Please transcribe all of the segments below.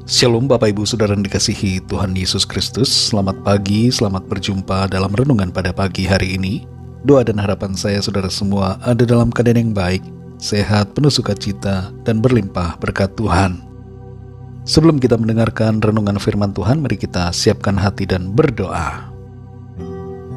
Shalom Bapak Ibu Saudara yang dikasihi Tuhan Yesus Kristus. Selamat pagi, selamat berjumpa dalam renungan pada pagi hari ini. Doa dan harapan saya saudara semua ada dalam keadaan yang baik, sehat, penuh sukacita, dan berlimpah berkat Tuhan. Sebelum kita mendengarkan renungan firman Tuhan, mari kita siapkan hati dan berdoa.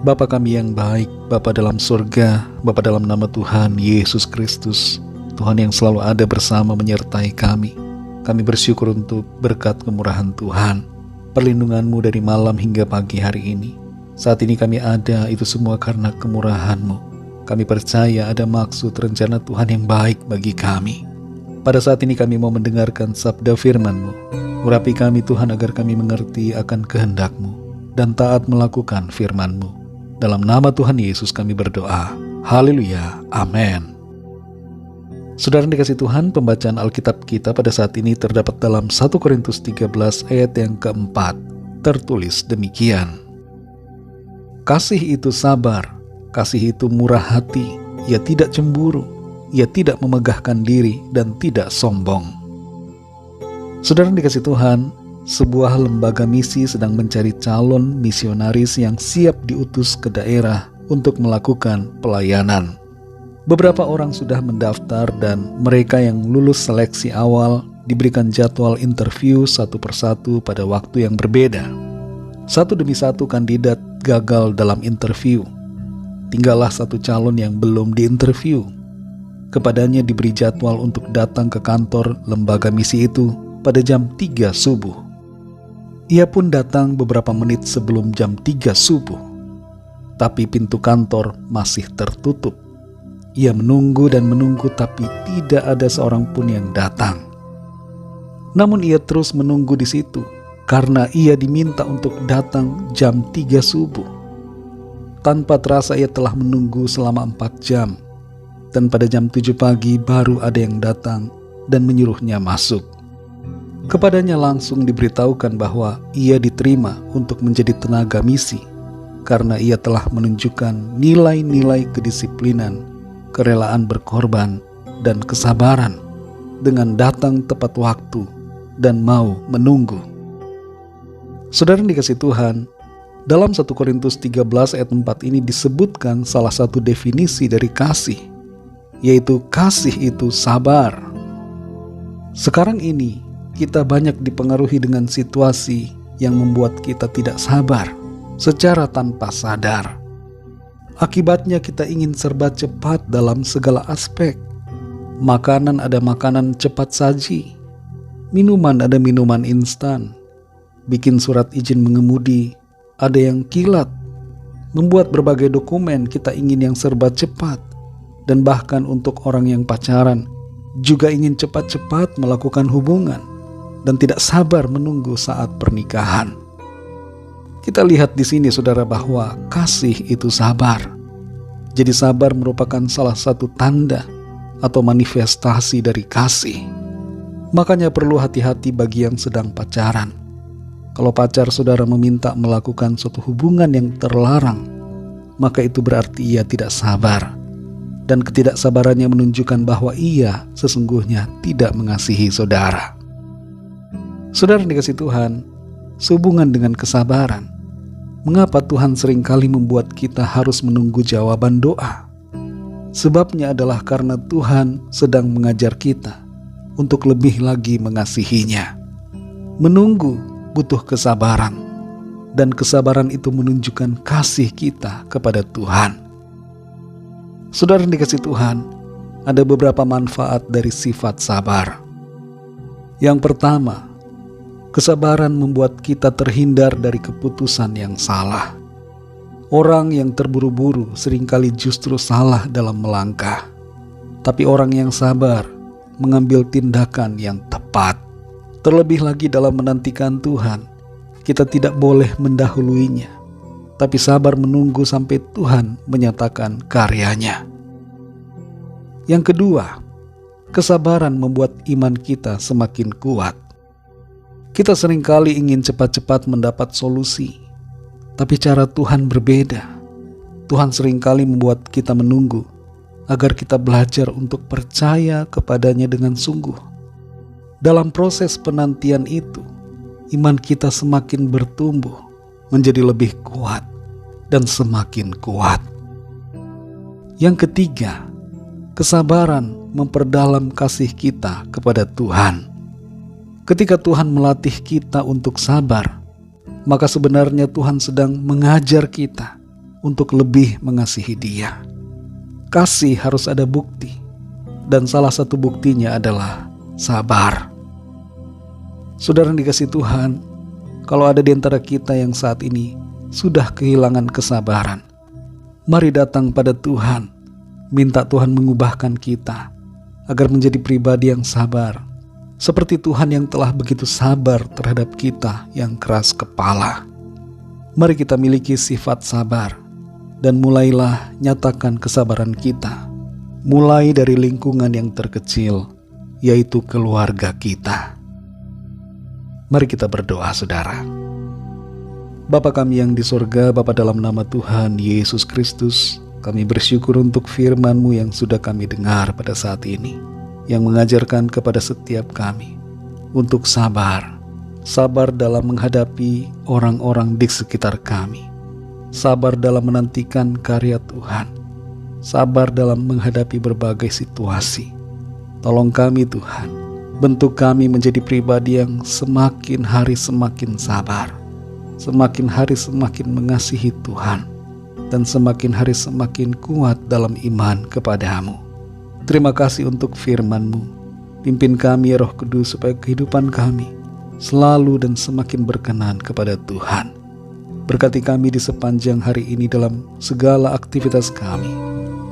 Bapa kami yang baik, Bapa dalam surga, Bapa dalam nama Tuhan Yesus Kristus, Tuhan yang selalu ada bersama menyertai kami. Kami bersyukur untuk berkat kemurahan Tuhan, perlindungan-Mu dari malam hingga pagi hari ini. Saat ini kami ada, itu semua karena kemurahan-Mu. Kami percaya ada maksud rencana Tuhan yang baik bagi kami. Pada saat ini kami mau mendengarkan sabda firman-Mu. Urapi kami Tuhan agar kami mengerti akan kehendak-Mu dan taat melakukan firman-Mu. Dalam nama Tuhan Yesus kami berdoa. Haleluya. Amin. Saudara yang dikasihi Tuhan, pembacaan Alkitab kita pada saat ini terdapat dalam 1 Korintus 13 ayat yang keempat. Tertulis demikian. Kasih itu sabar, kasih itu murah hati, ia tidak cemburu, ia tidak memegahkan diri dan tidak sombong. Saudara yang dikasihi Tuhan, sebuah lembaga misi sedang mencari calon misionaris yang siap diutus ke daerah untuk melakukan pelayanan. Beberapa orang sudah mendaftar dan mereka yang lulus seleksi awal diberikan jadwal interview satu persatu pada waktu yang berbeda. Satu demi satu kandidat gagal dalam interview. Tinggallah satu calon yang belum diinterview. Kepadanya diberi jadwal untuk datang ke kantor lembaga misi itu pada jam 3 subuh. Ia pun datang beberapa menit sebelum jam 3 subuh. Tapi pintu kantor masih tertutup. Ia menunggu dan menunggu tapi tidak ada seorang pun yang datang. Namun ia terus menunggu di situ karena ia diminta untuk datang jam 3 subuh. Tanpa terasa ia telah menunggu selama 4 jam. Dan pada jam 7 pagi baru ada yang datang dan menyuruhnya masuk. Kepadanya langsung diberitahukan bahwa ia diterima untuk menjadi tenaga misi karena ia telah menunjukkan nilai-nilai kedisiplinan, kerelaan berkorban, dan kesabaran dengan datang tepat waktu dan mau menunggu. Saudara yang dikasihi Tuhan, dalam 1 Korintus 13 ayat 4 ini disebutkan salah satu definisi dari kasih, yaitu kasih itu sabar. Sekarang ini kita banyak dipengaruhi dengan situasi yang membuat kita tidak sabar secara tanpa sadar. Akibatnya kita ingin serba cepat dalam segala aspek. Makanan ada makanan cepat saji, minuman ada minuman instan, bikin surat izin mengemudi ada yang kilat, membuat berbagai dokumen kita ingin yang serba cepat, dan bahkan untuk orang yang pacaran juga ingin cepat-cepat melakukan hubungan dan tidak sabar menunggu saat pernikahan. Kita lihat di sini saudara bahwa kasih itu sabar. Jadi sabar merupakan salah satu tanda atau manifestasi dari kasih. Makanya perlu hati-hati bagi yang sedang pacaran. Kalau pacar saudara meminta melakukan suatu hubungan yang terlarang, maka itu berarti ia tidak sabar. Dan ketidaksabarannya menunjukkan bahwa ia sesungguhnya tidak mengasihi saudara. Saudara yang dikasihi Tuhan, sehubungan dengan kesabaran, mengapa Tuhan seringkali membuat kita harus menunggu jawaban doa? Sebabnya adalah karena Tuhan sedang mengajar kita untuk lebih lagi mengasihinya. Menunggu butuh kesabaran, dan kesabaran itu menunjukkan kasih kita kepada Tuhan. Saudara yang dikasihi Tuhan, ada beberapa manfaat dari sifat sabar. Yang pertama, kesabaran membuat kita terhindar dari keputusan yang salah. Orang yang terburu-buru seringkali justru salah dalam melangkah. Tapi orang yang sabar mengambil tindakan yang tepat. Terlebih lagi dalam menantikan Tuhan, kita tidak boleh mendahuluinya, tapi sabar menunggu sampai Tuhan menyatakan karyanya. Yang kedua, kesabaran membuat iman kita semakin kuat. Kita seringkali ingin cepat-cepat mendapat solusi, tapi cara Tuhan berbeda. Tuhan seringkali membuat kita menunggu agar kita belajar untuk percaya kepadanya dengan sungguh. Dalam proses penantian itu, iman kita semakin bertumbuh, menjadi lebih kuat dan semakin kuat. Yang ketiga, kesabaran memperdalam kasih kita kepada Tuhan. Ketika Tuhan melatih kita untuk sabar, maka sebenarnya Tuhan sedang mengajar kita untuk lebih mengasihi Dia. Kasih harus ada bukti, dan salah satu buktinya adalah sabar. Saudara yang dikasihi Tuhan, kalau ada di antara kita yang saat ini sudah kehilangan kesabaran, mari datang pada Tuhan, minta Tuhan mengubahkan kita agar menjadi pribadi yang sabar, seperti Tuhan yang telah begitu sabar terhadap kita yang keras kepala. Mari kita miliki sifat sabar, dan mulailah nyatakan kesabaran kita, mulai dari lingkungan yang terkecil, yaitu keluarga kita. Mari kita berdoa, saudara. Bapa kami yang di sorga, Bapa, dalam nama Tuhan Yesus Kristus, kami bersyukur untuk firman-Mu yang sudah kami dengar pada saat ini, yang mengajarkan kepada setiap kami untuk sabar. Sabar dalam menghadapi orang-orang di sekitar kami. Sabar dalam menantikan karya Tuhan. Sabar dalam menghadapi berbagai situasi. Tolong kami Tuhan, bentuk kami menjadi pribadi yang semakin hari semakin sabar, semakin hari semakin mengasihi Tuhan, dan semakin hari semakin kuat dalam iman kepada-Mu. Terima kasih untuk firman-Mu. Pimpin kami ya Roh Kudus, supaya kehidupan kami selalu dan semakin berkenan kepada Tuhan. Berkati kami di sepanjang hari ini dalam segala aktivitas kami,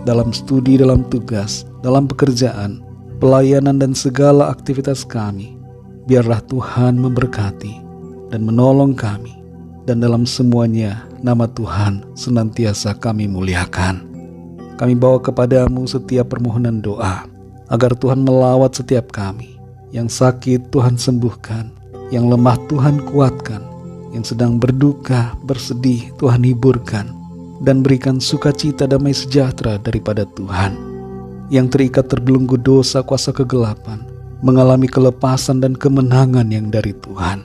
dalam studi, dalam tugas, dalam pekerjaan, pelayanan, dan segala aktivitas kami. Biarlah Tuhan memberkati dan menolong kami, dan dalam semuanya nama Tuhan senantiasa kami muliakan. Kami bawa kepada-Mu setiap permohonan doa, agar Tuhan melawat setiap kami. Yang sakit Tuhan sembuhkan, yang lemah Tuhan kuatkan, yang sedang berduka, bersedih Tuhan hiburkan, dan berikan sukacita damai sejahtera daripada Tuhan. Yang terikat terbelenggu dosa kuasa kegelapan, mengalami kelepasan dan kemenangan yang dari Tuhan.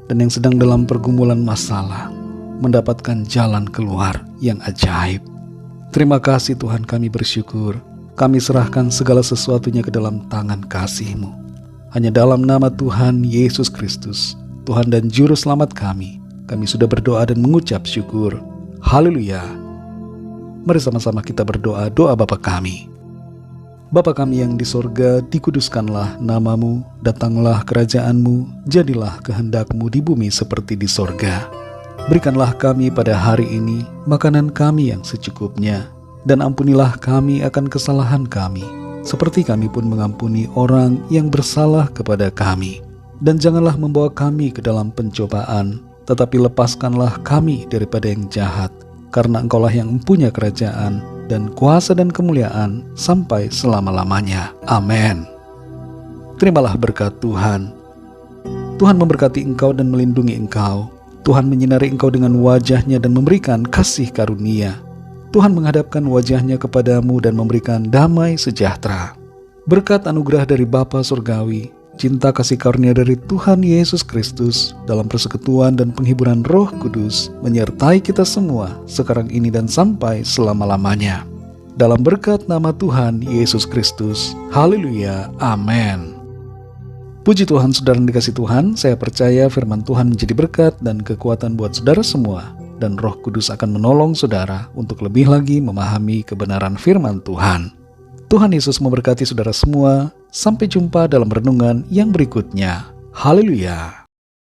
Dan yang sedang dalam pergumulan masalah, mendapatkan jalan keluar yang ajaib. Terima kasih Tuhan, kami bersyukur. Kami serahkan segala sesuatunya ke dalam tangan kasih-Mu. Hanya dalam nama Tuhan Yesus Kristus, Tuhan dan Juru Selamat kami sudah berdoa dan mengucap syukur. Haleluya. Mari sama-sama kita berdoa, doa Bapa kami. Bapa kami yang di sorga, dikuduskanlah nama-Mu, datanglah kerajaan-Mu, jadilah kehendak-Mu di bumi seperti di sorga. Berikanlah kami pada hari ini makanan kami yang secukupnya, dan ampunilah kami akan kesalahan kami, seperti kami pun mengampuni orang yang bersalah kepada kami. Dan janganlah membawa kami ke dalam pencobaan, tetapi lepaskanlah kami daripada yang jahat, karena Engkaulah yang mempunyai kerajaan dan kuasa dan kemuliaan sampai selama-lamanya. Amin. Terimalah berkat Tuhan. Tuhan memberkati engkau dan melindungi engkau. Tuhan menyinari engkau dengan wajah-Nya dan memberikan kasih karunia. Tuhan menghadapkan wajah-Nya kepadamu dan memberikan damai sejahtera. Berkat anugerah dari Bapa Surgawi, cinta kasih karunia dari Tuhan Yesus Kristus, dalam persekutuan dan penghiburan Roh Kudus, menyertai kita semua sekarang ini dan sampai selama-lamanya. Dalam berkat nama Tuhan Yesus Kristus. Haleluya. Amin. Puji Tuhan, saudara yang dikasihi Tuhan, saya percaya firman Tuhan menjadi berkat dan kekuatan buat saudara semua, dan Roh Kudus akan menolong saudara untuk lebih lagi memahami kebenaran firman Tuhan. Tuhan Yesus memberkati saudara semua. Sampai jumpa dalam renungan yang berikutnya. Haleluya.